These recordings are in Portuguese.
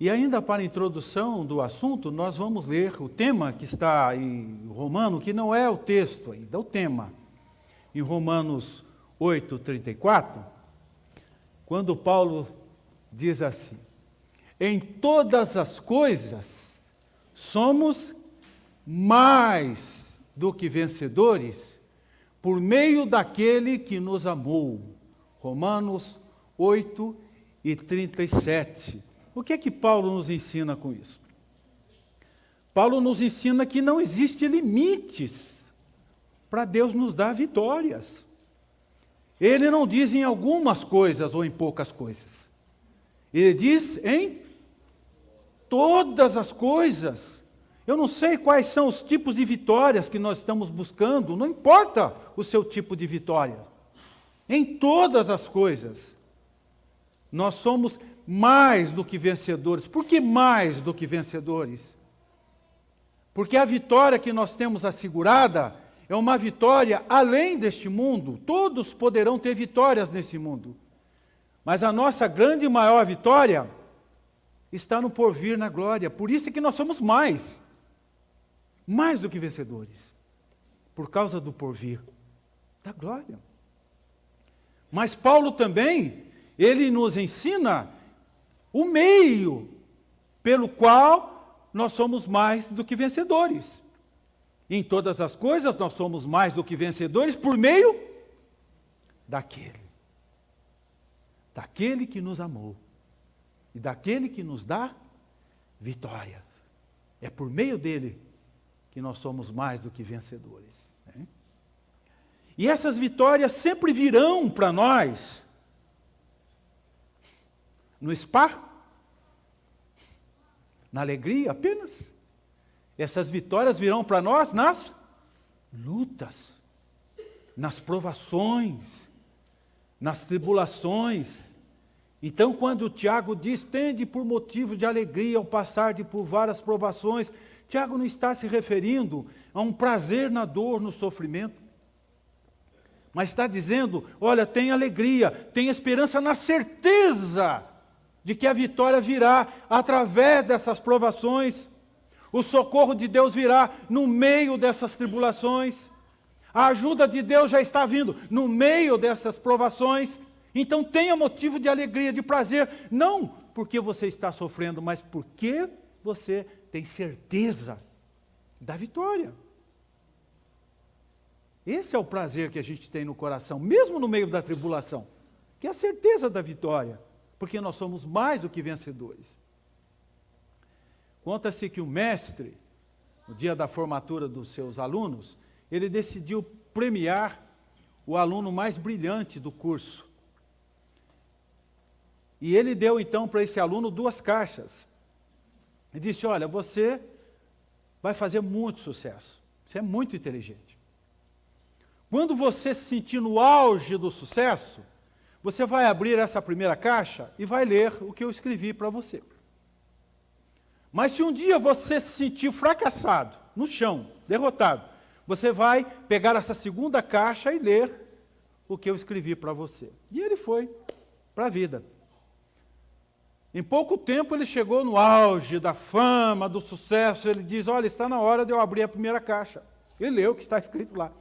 E ainda para a introdução do assunto, nós vamos ler o tema que está em Romano, que não é o texto ainda, é o tema. Em Romanos 8:34, quando Paulo diz assim: em todas as coisas somos mais do que vencedores por meio daquele que nos amou. Romanos 8:37. O que é que Paulo nos ensina com isso? Paulo nos ensina que não existe limites para Deus nos dar vitórias. Ele não diz em algumas coisas ou em poucas coisas. Ele diz em todas as coisas. Eu não sei quais são os tipos de vitórias que nós estamos buscando, não importa o seu tipo de vitória. Em todas as coisas, nós somos mais do que vencedores. Por que mais do que vencedores? Porque a vitória que nós temos assegurada é uma vitória além deste mundo. Todos poderão ter vitórias nesse mundo. Mas a nossa grande e maior vitória está no porvir, na glória. Por isso é que nós somos mais do que vencedores. Por causa do porvir, da glória. Mas Paulo também, ele nos ensina o meio pelo qual nós somos mais do que vencedores. Em todas as coisas nós somos mais do que vencedores por meio daquele que nos amou e daquele que nos dá vitórias. É por meio dele que nós somos mais do que vencedores. Né? E essas vitórias sempre virão para nós no spa, na alegria apenas. Essas vitórias virão para nós nas lutas, nas provações, nas tribulações. Então, quando o Tiago diz, tende por motivo de alegria ao passar por várias provações, Tiago não está se referindo a um prazer na dor, no sofrimento. Mas está dizendo, olha, tem alegria, tem esperança na certeza de que a vitória virá através dessas provações. O socorro de Deus virá no meio dessas tribulações. A ajuda de Deus já está vindo no meio dessas provações. Então tenha motivo de alegria, de prazer, não porque você está sofrendo, mas porque você tem certeza da vitória. Esse é o prazer que a gente tem no coração, mesmo no meio da tribulação, que é a certeza da vitória, porque nós somos mais do que vencedores. Conta-se que o mestre, no dia da formatura dos seus alunos, ele decidiu premiar o aluno mais brilhante do curso. E ele deu então para esse aluno 2 caixas. E disse, olha, você vai fazer muito sucesso, você é muito inteligente. Quando você se sentir no auge do sucesso, você vai abrir essa primeira caixa e vai ler o que eu escrevi para você. Mas se um dia você se sentir fracassado, no chão, derrotado, você vai pegar essa segunda caixa e ler o que eu escrevi para você. E ele foi para a vida. Em pouco tempo ele chegou no auge da fama, do sucesso. Ele diz, olha, está na hora de eu abrir a primeira caixa. Ele leu o que está escrito lá.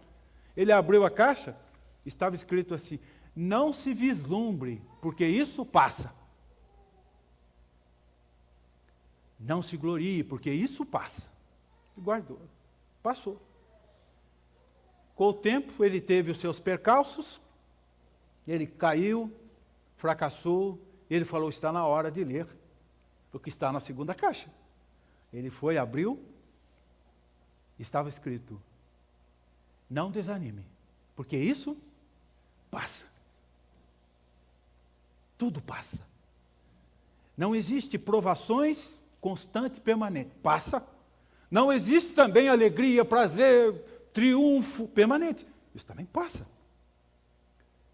Ele abriu a caixa, estava escrito assim, não se vislumbre, porque isso passa. Não se glorie, porque isso passa. E guardou. Passou. Com o tempo, ele teve os seus percalços, ele caiu, fracassou, ele falou, está na hora de ler o que está na segunda caixa. Ele foi, abriu, estava escrito, não desanime, porque isso passa. Tudo passa. Não existe provações constante e permanente. Passa. Não existe também alegria, prazer, triunfo permanente. Isso também passa.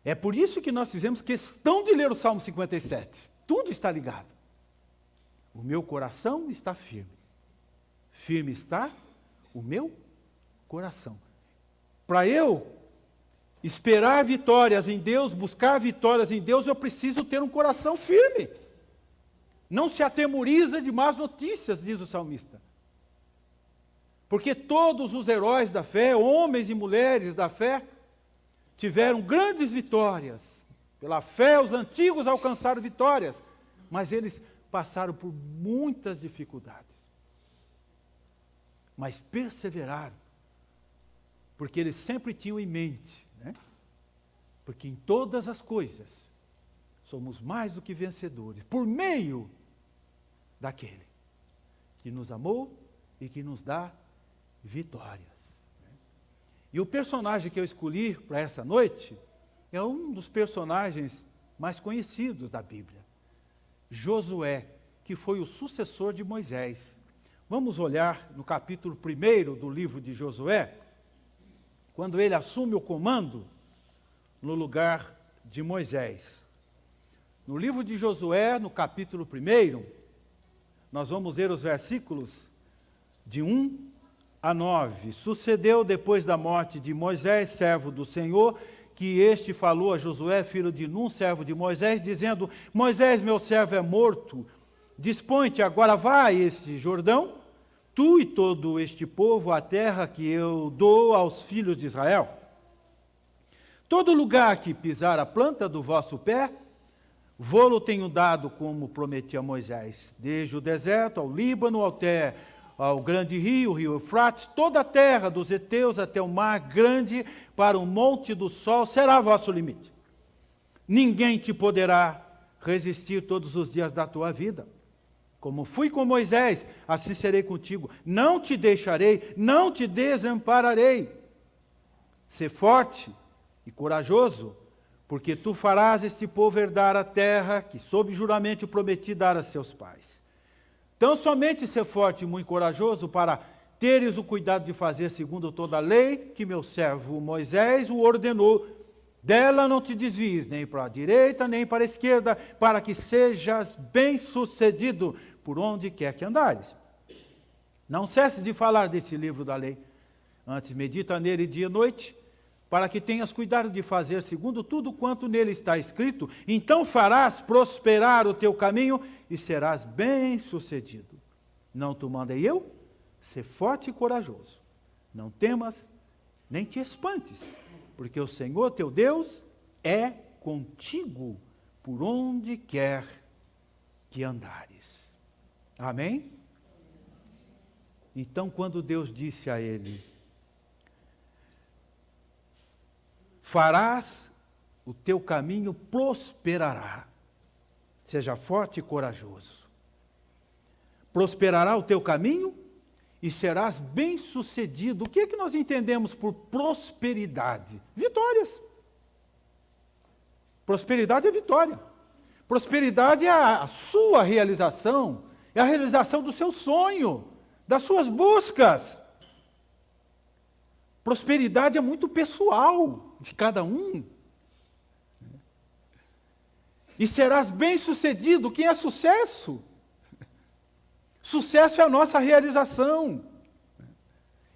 É por isso que nós fizemos questão de ler o Salmo 57. Tudo está ligado. O meu coração está firme. Firme está o meu coração. Para eu esperar vitórias em Deus, buscar vitórias em Deus, eu preciso ter um coração firme. não se atemoriza de más notícias, diz o salmista. Porque todos os heróis da fé, homens e mulheres da fé, tiveram grandes vitórias. Pela fé, os antigos alcançaram vitórias, mas eles passaram por muitas dificuldades. Mas perseveraram, porque eles sempre tinham em mente, né? Porque em todas as coisas, somos mais do que vencedores, por meio daquele que nos amou e que nos dá vitórias. E o personagem que eu escolhi para essa noite é um dos personagens mais conhecidos da Bíblia, Josué, que foi o sucessor de Moisés. Vamos olhar no capítulo 1 do livro de Josué, quando ele assume o comando no lugar de Moisés. No livro de Josué, no capítulo 1, nós vamos ver os versículos de 1 a 9. Sucedeu depois da morte de Moisés, servo do Senhor, que este falou a Josué, filho de Nun, servo de Moisés, dizendo: Moisés, meu servo, é morto. Dispõe-te agora, vai a este Jordão, tu e todo este povo, a terra que eu dou aos filhos de Israel. Todo lugar que pisar a planta do vosso pé, vô-lo tenho dado, como prometi a Moisés, desde o deserto ao Líbano, até ao grande rio, o rio Eufrates, toda a terra dos heteus até o mar grande, para o monte do sol, será vosso limite. Ninguém te poderá resistir todos os dias da tua vida. Como fui com Moisés, assim serei contigo. Não te deixarei, não te desampararei. Sê forte e corajoso, porque tu farás este povo herdar a terra que, sob juramento, prometi dar a seus pais. Então, somente ser forte e muito corajoso para teres o cuidado de fazer segundo toda a lei que meu servo Moisés o ordenou. Dela não te desvies, nem para a direita, nem para a esquerda, para que sejas bem-sucedido por onde quer que andares. Não cesse de falar desse livro da lei. Antes, medita nele dia e noite, para que tenhas cuidado de fazer segundo tudo quanto nele está escrito. Então farás prosperar o teu caminho e serás bem-sucedido. Não te mandei eu? Sê forte e corajoso. Não temas, nem te espantes, porque o Senhor teu Deus é contigo por onde quer que andares. Amém? Então, quando Deus disse a ele: farás, o teu caminho prosperará. Seja forte e corajoso. Prosperará o teu caminho e serás bem-sucedido. O que é que nós entendemos por prosperidade? Vitórias. Prosperidade é vitória. Prosperidade é a sua realização, é a realização do seu sonho, das suas buscas. Prosperidade é muito pessoal de cada um. E serás bem-sucedido. O que é sucesso? Sucesso é a nossa realização.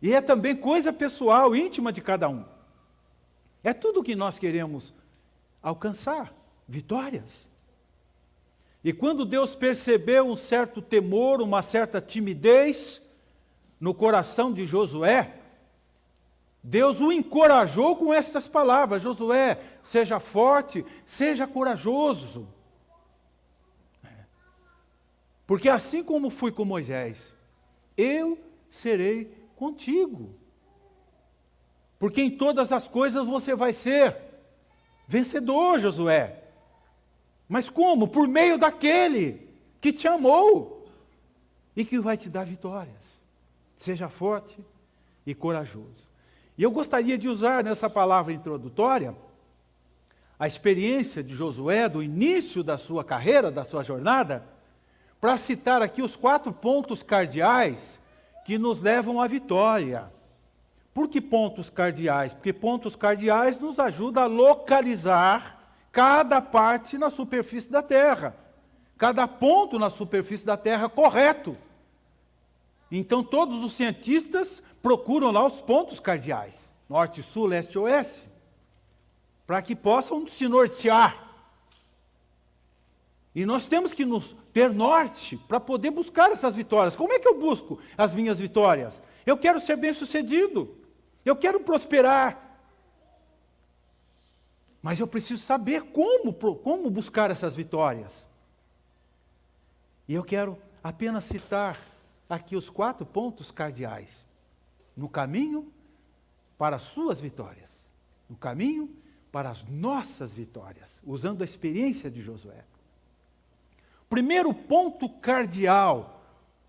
E é também coisa pessoal, íntima de cada um. É tudo o que nós queremos alcançar, vitórias. E quando Deus percebeu um certo temor, uma certa timidez no coração de Josué, Deus o encorajou com estas palavras: Josué, seja forte, seja corajoso. Porque assim como fui com Moisés, eu serei contigo. Porque em todas as coisas você vai ser vencedor, Josué. Mas como? Por meio daquele que te amou e que vai te dar vitórias. Seja forte e corajoso. E eu gostaria de usar nessa palavra introdutória a experiência de Josué, do início da sua carreira, da sua jornada, para citar aqui os 4 pontos cardeais que nos levam à vitória. Por que pontos cardeais? Porque pontos cardeais nos ajudam a localizar cada parte na superfície da Terra, cada ponto na superfície da Terra correto. Então todos os cientistas procuram lá os pontos cardeais, norte, sul, leste e oeste, para que possam se nortear. E nós temos que nos ter norte para poder buscar essas vitórias. Como é que eu busco as minhas vitórias? Eu quero ser bem-sucedido. Eu quero prosperar. Mas eu preciso saber como buscar essas vitórias. E eu quero apenas citar aqui os 4 pontos cardeais. No caminho para as suas vitórias. No caminho para as nossas vitórias. Usando a experiência de Josué. Primeiro ponto cardeal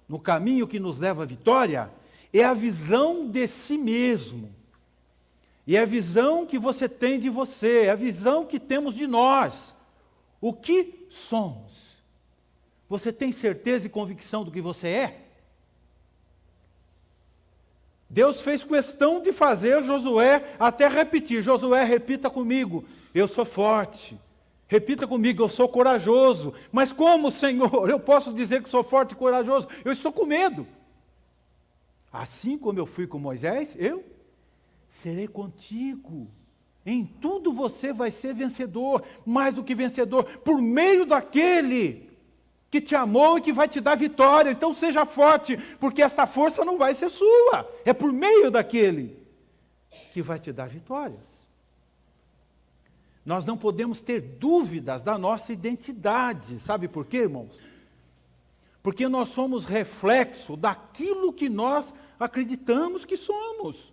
no caminho que nos leva à vitória é a visão de si mesmo. E é a visão que você tem de você, é a visão que temos de nós. O que somos? Você tem certeza e convicção do que você é? Deus fez questão de fazer Josué até repetir. Josué, repita comigo, eu sou forte. Repita comigo, eu sou corajoso. Mas como, Senhor, eu posso dizer que sou forte e corajoso? Eu estou com medo. Assim como eu fui com Moisés, eu serei contigo. Em tudo você vai ser vencedor, mais do que vencedor, por meio daquele que te amou e que vai te dar vitória. Então seja forte, porque esta força não vai ser sua. É por meio daquele que vai te dar vitórias. Nós não podemos ter dúvidas da nossa identidade. Sabe por quê, irmãos? Porque nós somos reflexo daquilo que nós acreditamos que somos.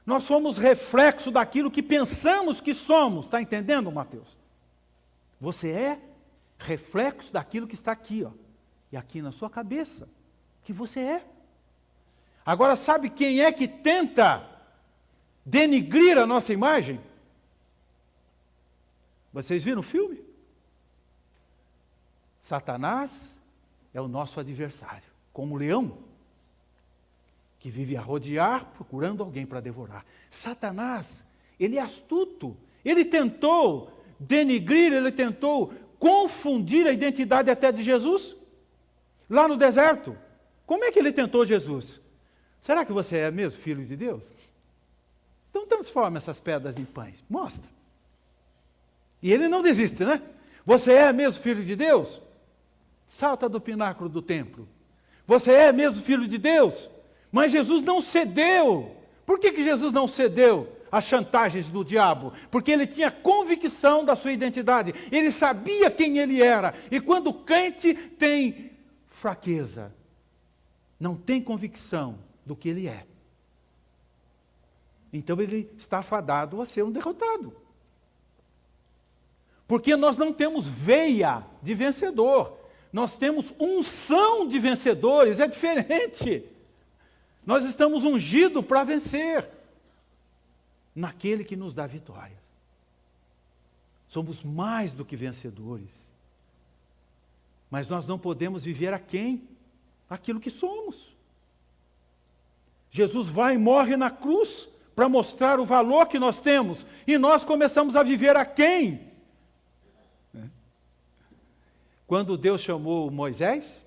Nós somos reflexo daquilo que pensamos que somos. Está entendendo, Mateus? Você é reflexo daquilo que está aqui, ó, e aqui na sua cabeça, que você é. Agora, sabe quem é que tenta denigrir a nossa imagem? Vocês viram o filme? Satanás é o nosso adversário, como um leão, que vive a rodear, procurando alguém para devorar. Satanás, ele é astuto, ele tentou denigrir, ele tentou confundir a identidade até de Jesus, lá no deserto. Como é que ele tentou Jesus? Será que você é mesmo filho de Deus? Então transforma essas pedras em pães, mostra. E ele não desiste, né? Você é mesmo filho de Deus? Salta do pináculo do templo. Você é mesmo filho de Deus? Mas Jesus não cedeu. Por que Jesus não cedeu às chantagens do diabo? Porque ele tinha convicção da sua identidade. Ele sabia quem ele era. E quando o crente tem fraqueza, não tem convicção do que ele é, então ele está fadado a ser um derrotado. Porque nós não temos veia de vencedor. Nós temos unção de vencedores, é diferente. Nós estamos ungidos para vencer naquele que nos dá vitória. Somos mais do que vencedores. Mas nós não podemos viver aquém aquilo que somos. Jesus vai e morre na cruz para mostrar o valor que nós temos. E nós começamos a viver aquém. Quando Deus chamou Moisés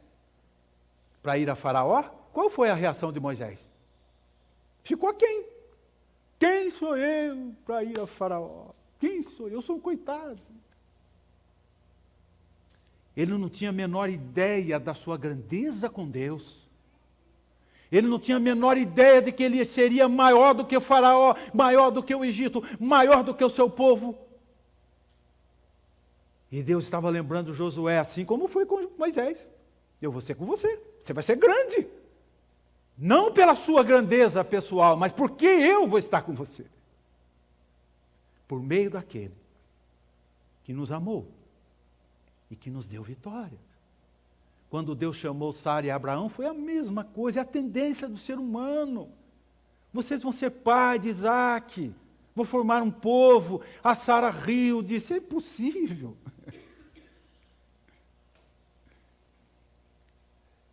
para ir a Faraó, qual foi a reação de Moisés? Ficou aquém. Quem sou eu para ir a Faraó? Quem sou eu? Eu sou um coitado. Ele não tinha a menor ideia da sua grandeza com Deus. Ele não tinha a menor ideia de que ele seria maior do que o Faraó, maior do que o Egito, maior do que o seu povo. E Deus estava lembrando Josué, assim como foi com Moisés. Eu vou ser com você, você vai ser grande. Não pela sua grandeza pessoal, mas porque eu vou estar com você. Por meio daquele que nos amou e que nos deu vitória. Quando Deus chamou Sara e Abraão, foi a mesma coisa, é a tendência do ser humano. Vocês vão ser pai de Isaac, vão formar um povo. A Sara riu, disse, é impossível.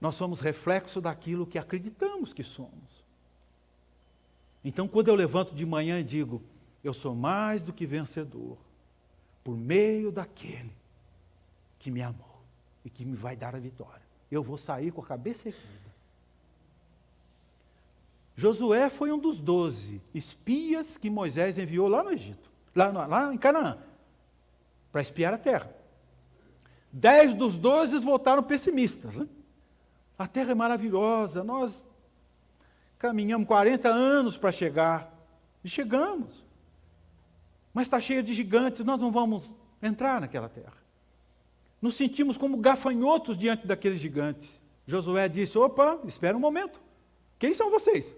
Nós somos reflexo daquilo que acreditamos que somos. Então, quando eu levanto de manhã e digo, eu sou mais do que vencedor, por meio daquele que me amou e que me vai dar a vitória, eu vou sair com a cabeça erguida. Josué foi um dos 12 espias que Moisés enviou lá no Egito, lá em Canaã, para espiar a terra. 10 dos 12 voltaram pessimistas. Né? A terra é maravilhosa, nós caminhamos 40 anos para chegar. E chegamos. Mas está cheia de gigantes, nós não vamos entrar naquela terra. Nos sentimos como gafanhotos diante daqueles gigantes. Josué disse, opa, espera um momento. Quem são vocês?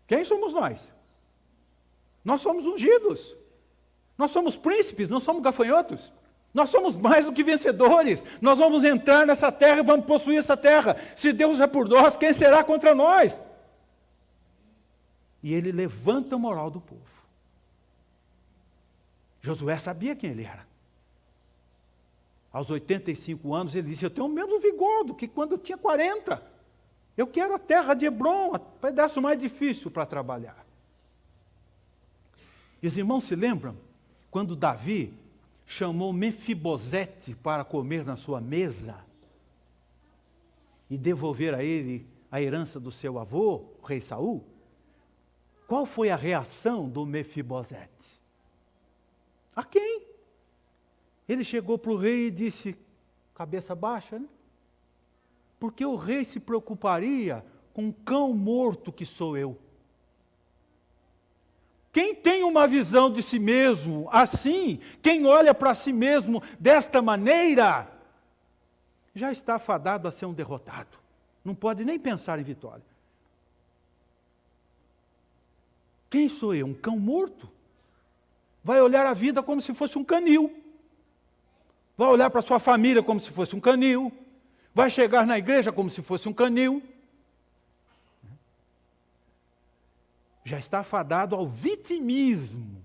Quem somos nós? Nós somos ungidos. Nós somos príncipes, não somos gafanhotos. Nós somos mais do que vencedores. Nós vamos entrar nessa terra e vamos possuir essa terra. Se Deus é por nós, quem será contra nós? E ele levanta a moral do povo. Josué sabia quem ele era. Aos 85 anos ele disse, eu tenho o mesmo vigor do que quando eu tinha 40. Eu quero a terra de Hebron, o pedaço mais difícil para trabalhar. E os irmãos se lembram? Quando Davi chamou Mefibosete para comer na sua mesa e devolver a ele a herança do seu avô, o rei Saul, qual foi a reação do Mefibosete? A quem? Ele chegou para o rei e disse, cabeça baixa, né? Porque o rei se preocuparia com um cão morto que sou eu. Quem tem uma visão de si mesmo assim, quem olha para si mesmo desta maneira, já está fadado a ser um derrotado. Não pode nem pensar em vitória. Quem sou eu? Um cão morto? Vai olhar a vida como se fosse um canil. Vai olhar para sua família como se fosse um canil. Vai chegar na igreja como se fosse um canil. Já está fadado ao vitimismo.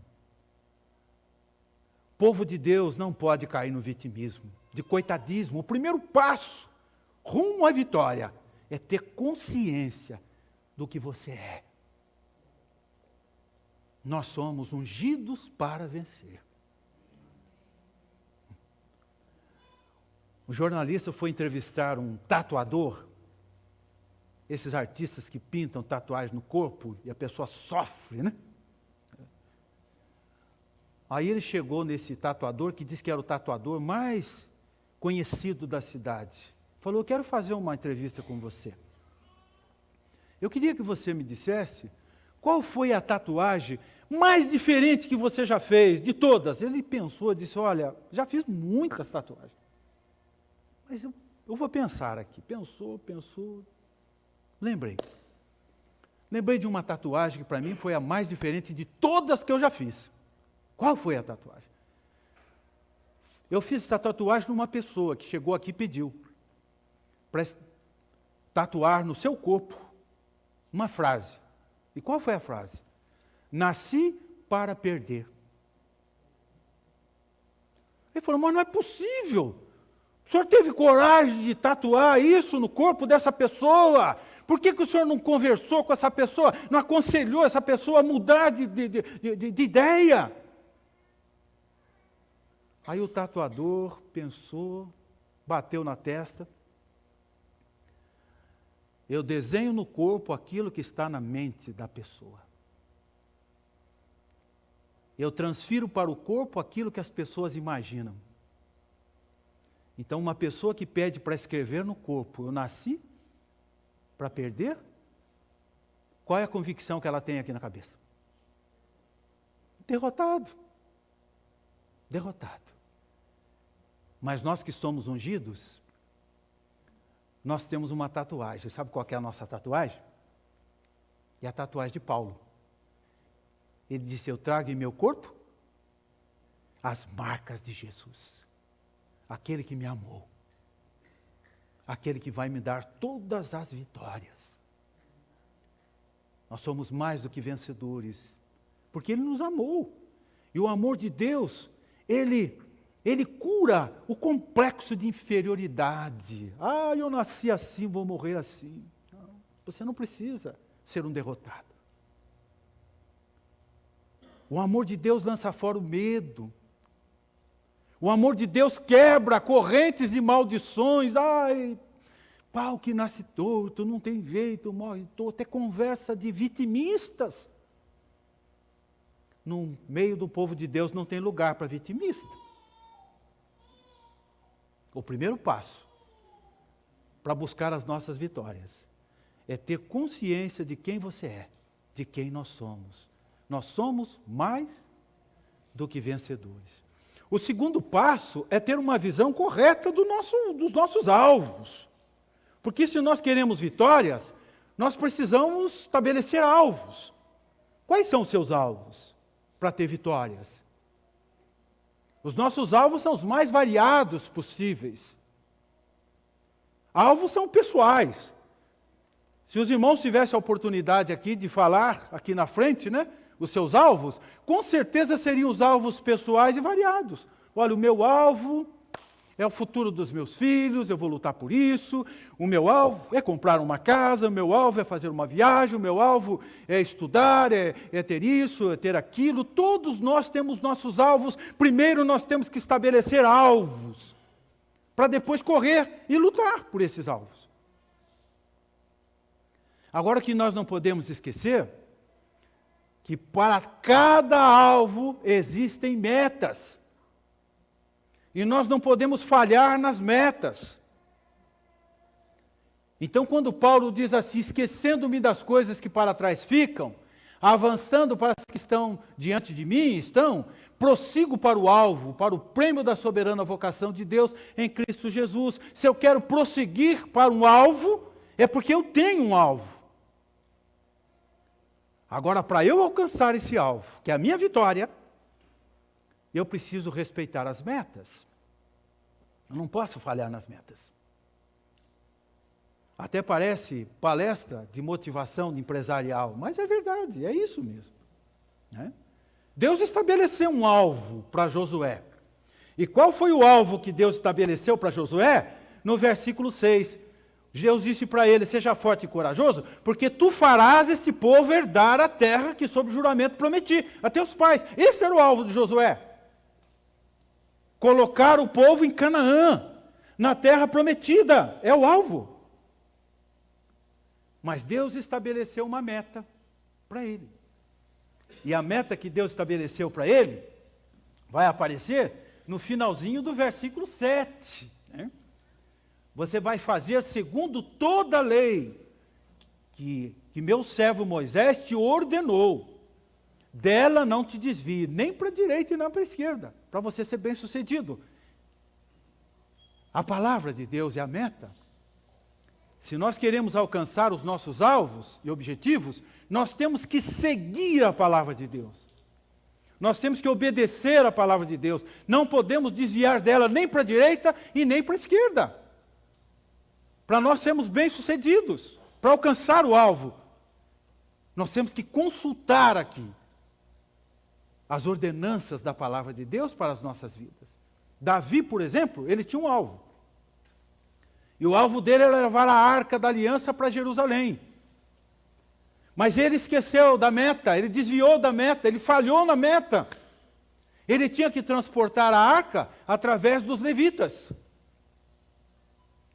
O povo de Deus não pode cair no vitimismo, de coitadismo. O primeiro passo rumo à vitória é ter consciência do que você é. Nós somos ungidos para vencer. Um jornalista foi entrevistar um tatuador, esses artistas que pintam tatuagem no corpo e a pessoa sofre, né? Aí ele chegou nesse tatuador, que disse que era o tatuador mais conhecido da cidade. Falou, eu quero fazer uma entrevista com você. Eu queria que você me dissesse qual foi a tatuagem mais diferente que você já fez, de todas. Ele pensou, disse, olha, já fiz muitas tatuagens. Mas eu vou pensar aqui. Pensou. Lembrei de uma tatuagem que para mim foi a mais diferente de todas que eu já fiz. Qual foi a tatuagem? Eu fiz essa tatuagem numa pessoa que chegou aqui e pediu para tatuar no seu corpo uma frase. E qual foi a frase? Nasci para perder. Ele falou, mas não é possível. O senhor teve coragem de tatuar isso no corpo dessa pessoa? Por que o senhor não conversou com essa pessoa? Não aconselhou essa pessoa a mudar de ideia? Aí o tatuador pensou, bateu na testa. Eu desenho no corpo aquilo que está na mente da pessoa. Eu transfiro para o corpo aquilo que as pessoas imaginam. Então, uma pessoa que pede para escrever no corpo, eu nasci para perder, qual é a convicção que ela tem aqui na cabeça? Derrotado. Derrotado. Mas nós que somos ungidos, nós temos uma tatuagem. Sabe qual que é a nossa tatuagem? É a tatuagem de Paulo. Ele disse, eu trago em meu corpo as marcas de Jesus. Aquele que me amou. Aquele que vai me dar todas as vitórias. Nós somos mais do que vencedores. Porque Ele nos amou. E o amor de Deus, Ele cura o complexo de inferioridade. Ah, eu nasci assim, vou morrer assim. Não, você não precisa ser um derrotado. O amor de Deus lança fora o medo. O amor de Deus quebra correntes de maldições. Ai, pau que nasce torto, não tem jeito, morre torto. É conversa de vitimistas. No meio do povo de Deus não tem lugar para vitimista. O primeiro passo para buscar as nossas vitórias é ter consciência de quem você é, de quem nós somos. Nós somos mais do que vencedores. O segundo passo é ter uma visão correta dos nossos alvos. Porque se nós queremos vitórias, nós precisamos estabelecer alvos. Quais são os seus alvos para ter vitórias? Os nossos alvos são os mais variados possíveis. Alvos são pessoais. Se os irmãos tivessem a oportunidade aqui de falar aqui na frente, né, os seus alvos, com certeza seriam os alvos pessoais e variados. Olha, o meu alvo é o futuro dos meus filhos, eu vou lutar por isso. O meu alvo é comprar uma casa, o meu alvo é fazer uma viagem, o meu alvo é estudar, é ter isso, é ter aquilo. Todos nós temos nossos alvos. Primeiro nós temos que estabelecer alvos, para depois correr e lutar por esses alvos. Agora, que nós não podemos esquecer que para cada alvo existem metas. E nós não podemos falhar nas metas. Então, quando Paulo diz assim, esquecendo-me das coisas que para trás ficam, avançando para as que estão diante de mim, prossigo para o alvo, para o prêmio da soberana vocação de Deus em Cristo Jesus. Se eu quero prosseguir para um alvo, é porque eu tenho um alvo. Agora, para eu alcançar esse alvo, que é a minha vitória, eu preciso respeitar as metas. Eu não posso falhar nas metas. Até parece palestra de motivação empresarial, mas é verdade, é isso mesmo. Né? Deus estabeleceu um alvo para Josué. E qual foi o alvo que Deus estabeleceu para Josué? No versículo 6. Deus disse para ele, seja forte e corajoso, porque tu farás este povo herdar a terra que sob juramento prometi a teus pais. Esse era o alvo de Josué. Colocar o povo em Canaã, na terra prometida, é o alvo. Mas Deus estabeleceu uma meta para ele. E a meta que Deus estabeleceu para ele vai aparecer no finalzinho do versículo 7. Né? Você vai fazer segundo toda a lei que meu servo Moisés te ordenou. Dela não te desvie, nem para a direita e nem para a esquerda, para você ser bem-sucedido. A palavra de Deus é a meta. Se nós queremos alcançar os nossos alvos e objetivos, nós temos que seguir a palavra de Deus. Nós temos que obedecer a palavra de Deus. Não podemos desviar dela nem para a direita e nem para a esquerda. Para nós sermos bem-sucedidos, para alcançar o alvo, nós temos que consultar aqui as ordenanças da palavra de Deus para as nossas vidas. Davi, por exemplo, ele tinha um alvo. E o alvo dele era levar a arca da aliança para Jerusalém. Mas ele esqueceu da meta, ele desviou da meta, ele falhou na meta. Ele tinha que transportar a arca através dos levitas.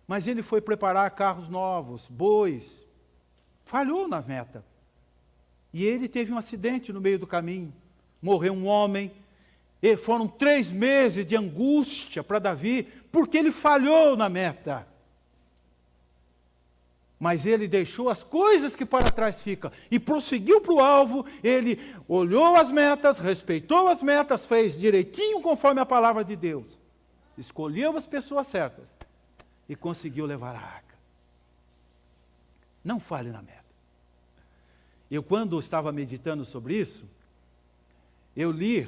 Mas ele foi preparar carros novos, bois. Falhou na meta. E ele teve um acidente no meio do caminho. Morreu um homem. E foram 3 meses de angústia para Davi, porque ele falhou na meta. Mas ele deixou as coisas que para trás ficam e prosseguiu para o alvo. Ele olhou as metas, respeitou as metas, fez direitinho conforme a palavra de Deus. Escolheu as pessoas certas e conseguiu levar a arca. Não falhe na meta. Eu, quando estava meditando sobre isso, eu li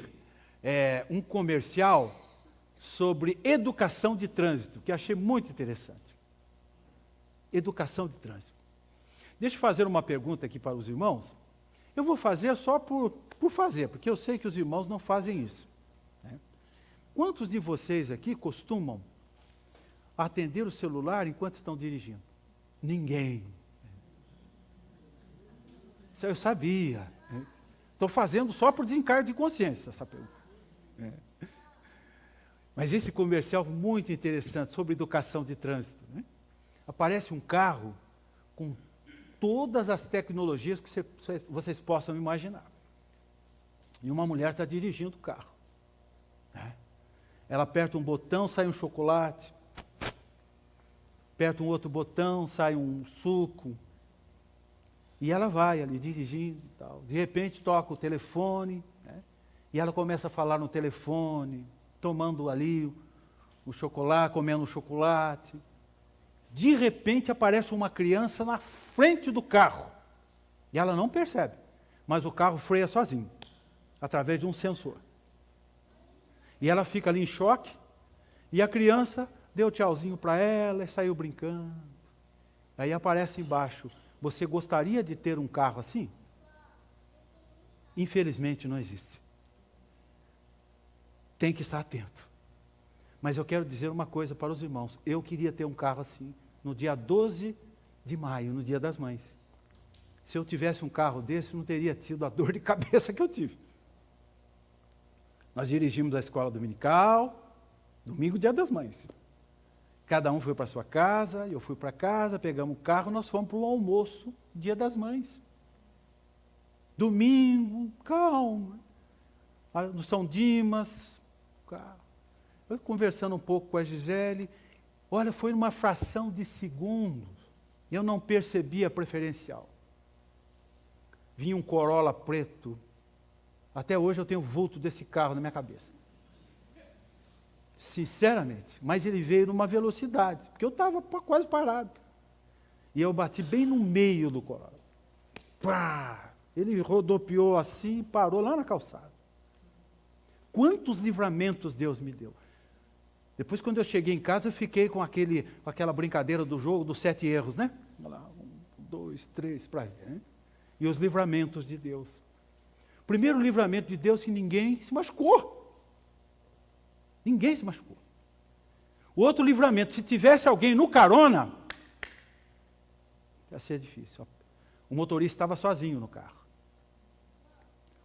um comercial sobre educação de trânsito, que achei muito interessante. Educação de trânsito. Deixa eu fazer uma pergunta aqui para os irmãos. Eu vou fazer só por fazer, porque eu sei que os irmãos não fazem isso. Né? Quantos de vocês aqui costumam atender o celular enquanto estão dirigindo? Ninguém. Isso eu sabia. Estou fazendo só por desencargo de consciência essa pergunta. Mas esse comercial muito interessante sobre educação de trânsito. Né? Aparece um carro com todas as tecnologias que vocês possam imaginar. E uma mulher está dirigindo o carro. Né? Ela aperta um botão, sai um chocolate. aperta um outro botão, sai um suco. E ela vai ali dirigindo e tal. De repente toca o telefone, né? E ela começa a falar no telefone, tomando ali o chocolate, comendo o chocolate. De repente aparece uma criança na frente do carro. E ela não percebe, mas o carro freia sozinho, através de um sensor. E ela fica ali em choque, e a criança deu tchauzinho para ela e saiu brincando. Aí aparece embaixo: você gostaria de ter um carro assim? Infelizmente não existe. Tem que estar atento. Mas eu quero dizer uma coisa para os irmãos. Eu queria ter um carro assim, no dia 12 de maio, no Dia das Mães. Se eu tivesse um carro desse, não teria tido a dor de cabeça que eu tive. Nós dirigimos a escola dominical, domingo, Dia das Mães. Cada um foi para sua casa, eu fui para casa, pegamos o carro, nós fomos para o almoço, Dia das Mães. Domingo, calma. No São Dimas, eu conversando um pouco com a Gisele, olha, foi numa fração de segundos, eu não percebi a preferencial. Vinha um Corolla preto, até hoje eu tenho o vulto desse carro na minha cabeça. Sinceramente, mas ele veio numa velocidade, porque eu estava quase parado. E eu bati bem no meio do Corolla. Pá! Ele rodopiou assim e parou lá na calçada. Quantos livramentos Deus me deu. Depois, quando eu cheguei em casa, eu fiquei com aquela brincadeira do jogo dos 7 erros, né? 1, 2, 3, para aí. Né? E os livramentos de Deus. O primeiro livramento de Deus, que ninguém se machucou. Ninguém se machucou. O outro livramento, se tivesse alguém no carona, ia ser difícil. O motorista estava sozinho no carro.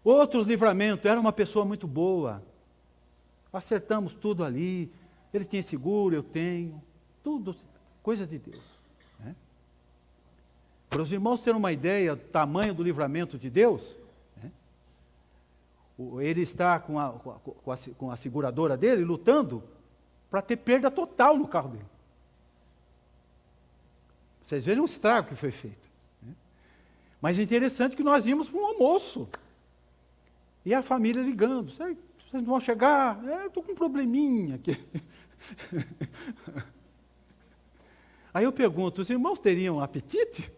Outros livramentos, era uma pessoa muito boa. Acertamos tudo ali. Ele tinha seguro, eu tenho. Tudo, coisa de Deus. Né? Para os irmãos terem uma ideia do tamanho do livramento de Deus, né? Ele está com a seguradora dele, lutando para ter perda total no carro dele. Vocês vejam o estrago que foi feito. Né? Mas é interessante que nós íamos para um almoço. E a família ligando, vocês vão chegar? Eu estou com um probleminha aqui. Aí eu pergunto, os irmãos teriam apetite?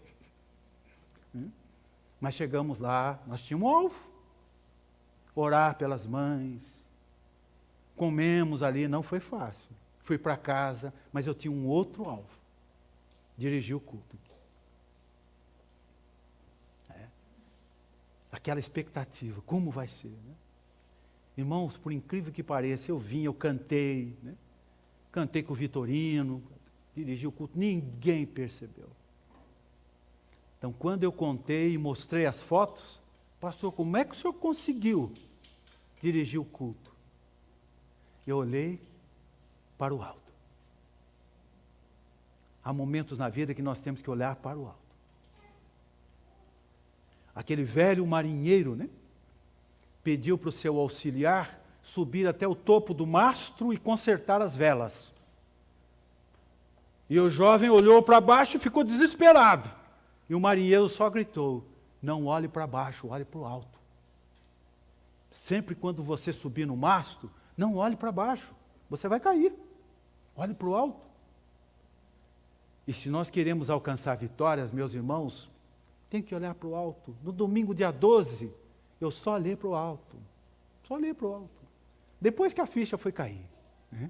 Mas chegamos lá, nós tínhamos um alvo. Orar pelas mães. Comemos ali, não foi fácil. Fui para casa, mas eu tinha um outro alvo. Dirigir o culto. Aquela expectativa, como vai ser? Né? Irmãos, por incrível que pareça, eu vim, eu cantei, né? Cantei com o Vitorino, dirigi o culto, ninguém percebeu. Então, quando eu contei e mostrei as fotos, pastor, como é que o senhor conseguiu dirigir o culto? Eu olhei para o alto. Há momentos na vida que nós temos que olhar para o alto. Aquele velho marinheiro, né, pediu para o seu auxiliar subir até o topo do mastro e consertar as velas. E o jovem olhou para baixo e ficou desesperado. E o marinheiro só gritou: não olhe para baixo, olhe para o alto. Sempre quando você subir no mastro, não olhe para baixo, você vai cair. Olhe para o alto. E se nós queremos alcançar vitórias, meus irmãos, tem que olhar para o alto. No domingo, dia 12, eu só olhei para o alto. Só olhei para o alto. Depois que a ficha foi cair. Né?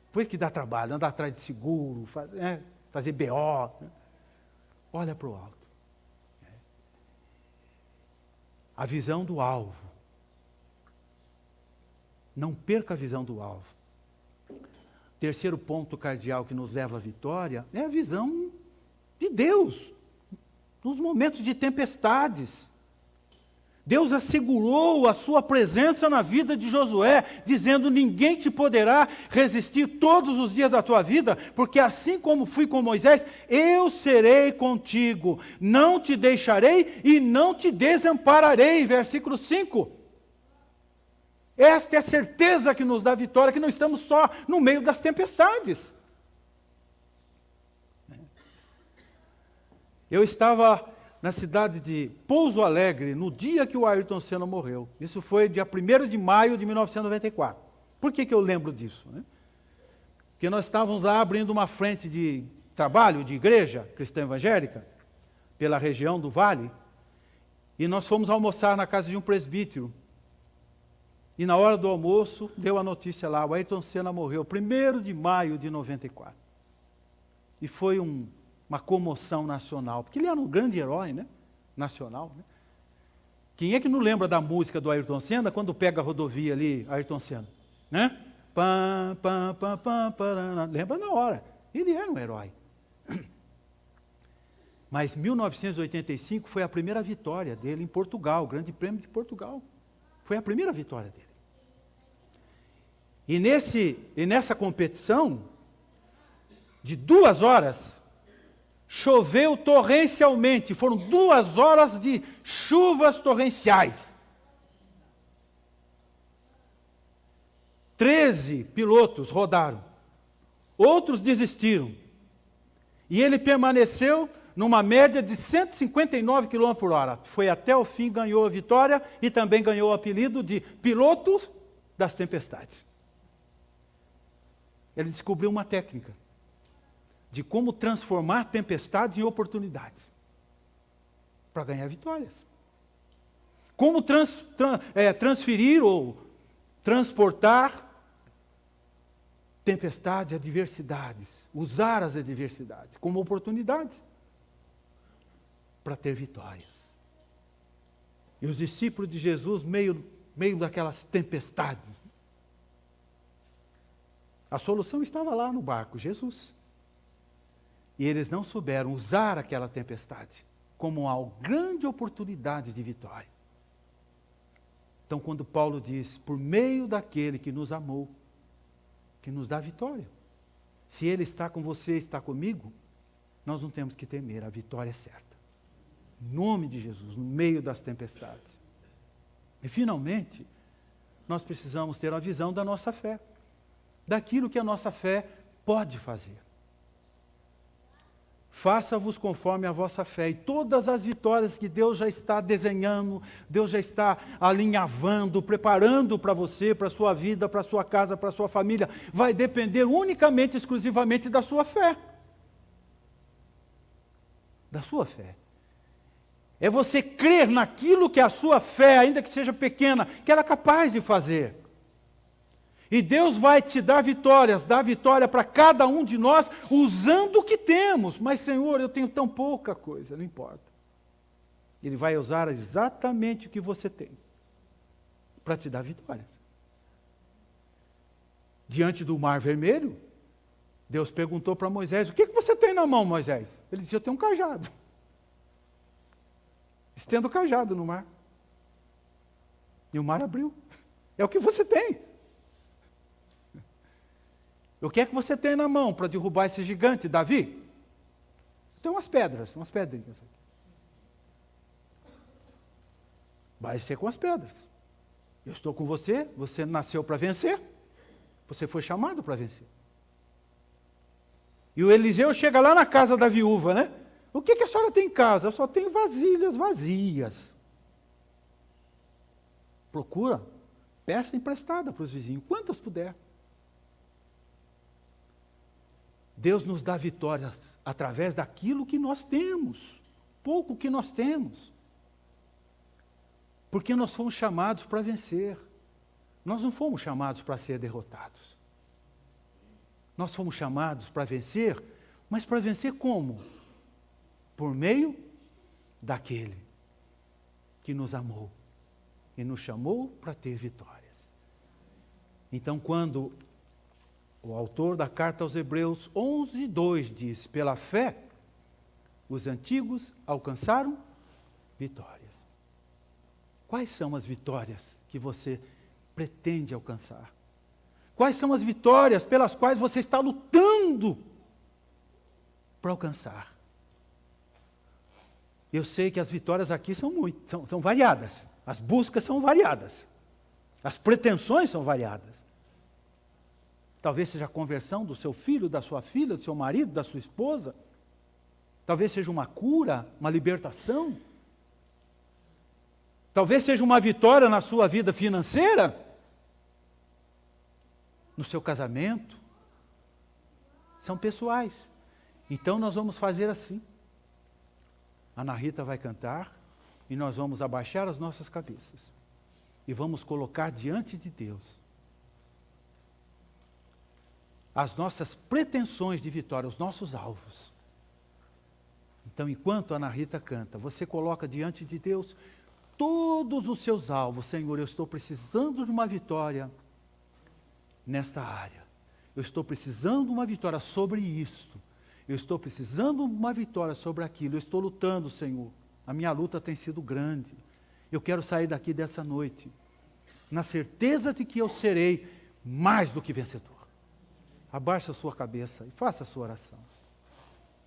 Depois que dá trabalho, andar atrás de seguro, fazer BO. Né? Olha para o alto. A visão do alvo. Não perca a visão do alvo. Terceiro ponto cardeal que nos leva à vitória é a visão de Deus. Nos momentos de tempestades. Deus assegurou a sua presença na vida de Josué, dizendo: ninguém te poderá resistir todos os dias da tua vida, porque assim como fui com Moisés, eu serei contigo, não te deixarei e não te desampararei. Versículo 5. Esta é a certeza que nos dá vitória, que não estamos só no meio das tempestades. Eu estava na cidade de Pouso Alegre no dia que o Ayrton Senna morreu. Isso foi dia 1º de maio de 1994. Por que eu lembro disso? Né? Porque nós estávamos lá abrindo uma frente de trabalho, de igreja cristã evangélica, pela região do Vale, e nós fomos almoçar na casa de um presbítero. E na hora do almoço, deu a notícia lá, o Ayrton Senna morreu, 1º de maio de 94. E foi uma comoção nacional, porque ele era um grande herói, né? Nacional. Né? Quem é que não lembra da música do Ayrton Senna quando pega a rodovia ali, Ayrton Senna? Né? Pam, pam, pam, pam, pam, lembra na hora. Ele era um herói. Mas 1985 foi a primeira vitória dele em Portugal, o Grande Prêmio de Portugal. Foi a primeira vitória dele. E nessa competição, de 2 horas, choveu torrencialmente. Foram 2 horas de chuvas torrenciais. 13 pilotos rodaram. Outros desistiram. E ele permaneceu numa média de 159 km por hora. Foi até o fim, ganhou a vitória e também ganhou o apelido de piloto das tempestades. Ele descobriu uma técnica de como transformar tempestades em oportunidades para ganhar vitórias. Como transferir ou transportar tempestades, adversidades, usar as adversidades como oportunidades para ter vitórias. E os discípulos de Jesus, meio daquelas tempestades, a solução estava lá no barco, Jesus. E eles não souberam usar aquela tempestade como uma grande oportunidade de vitória. Então, quando Paulo diz, por meio daquele que nos amou, que nos dá vitória. Se ele está com você, está comigo, nós não temos que temer, a vitória é certa. Em nome de Jesus, no meio das tempestades. E, finalmente, nós precisamos ter a visão da nossa fé. Daquilo que a nossa fé pode fazer. Faça-vos conforme a vossa fé. E todas as vitórias que Deus já está desenhando, Deus já está alinhavando, preparando para você, para a sua vida, para a sua casa, para a sua família, vai depender unicamente, exclusivamente da sua fé. Da sua fé. É você crer naquilo que a sua fé, ainda que seja pequena, que ela é capaz de fazer. E Deus vai te dar vitórias, dar vitória para cada um de nós, usando o que temos. Mas, Senhor, eu tenho tão pouca coisa, não importa. Ele vai usar exatamente o que você tem, para te dar vitórias. Diante do Mar Vermelho, Deus perguntou para Moisés, o que você tem na mão, Moisés? Ele disse, eu tenho um cajado. Estenda o cajado no mar. E o mar abriu. É o que você tem. O que é que você tem na mão para derrubar esse gigante, Davi? Tem umas pedras, umas pedrinhas. Vai ser com as pedras. Eu estou com você, você nasceu para vencer, você foi chamado para vencer. E o Eliseu chega lá na casa da viúva, né? O que a senhora tem em casa? Eu só tenho vasilhas vazias. Procura, peça emprestada para os vizinhos, quantas puder. Deus nos dá vitórias através daquilo que nós temos, pouco que nós temos. Porque nós fomos chamados para vencer. Nós não fomos chamados para ser derrotados. Nós fomos chamados para vencer, mas para vencer como? Por meio daquele que nos amou e nos chamou para ter vitórias. Então, quando o autor da carta aos Hebreus 11:2 diz, pela fé, os antigos alcançaram vitórias. Quais são as vitórias que você pretende alcançar? Quais são as vitórias pelas quais você está lutando para alcançar? Eu sei que as vitórias aqui são variadas. As buscas são variadas. As pretensões são variadas. Talvez seja a conversão do seu filho, da sua filha, do seu marido, da sua esposa. Talvez seja uma cura, uma libertação. Talvez seja uma vitória na sua vida financeira, no seu casamento. São pessoais. Então nós vamos fazer assim. A Ana Rita vai cantar e nós vamos abaixar as nossas cabeças. E vamos colocar diante de Deus as nossas pretensões de vitória, os nossos alvos. Então, enquanto a Ana Rita canta, você coloca diante de Deus todos os seus alvos. Senhor, eu estou precisando de uma vitória nesta área. Eu estou precisando de uma vitória sobre isto. Eu estou precisando de uma vitória sobre aquilo. Eu estou lutando, Senhor. A minha luta tem sido grande. Eu quero sair daqui dessa noite na certeza de que eu serei mais do que vencedor. Abaixe a sua cabeça e faça a sua oração.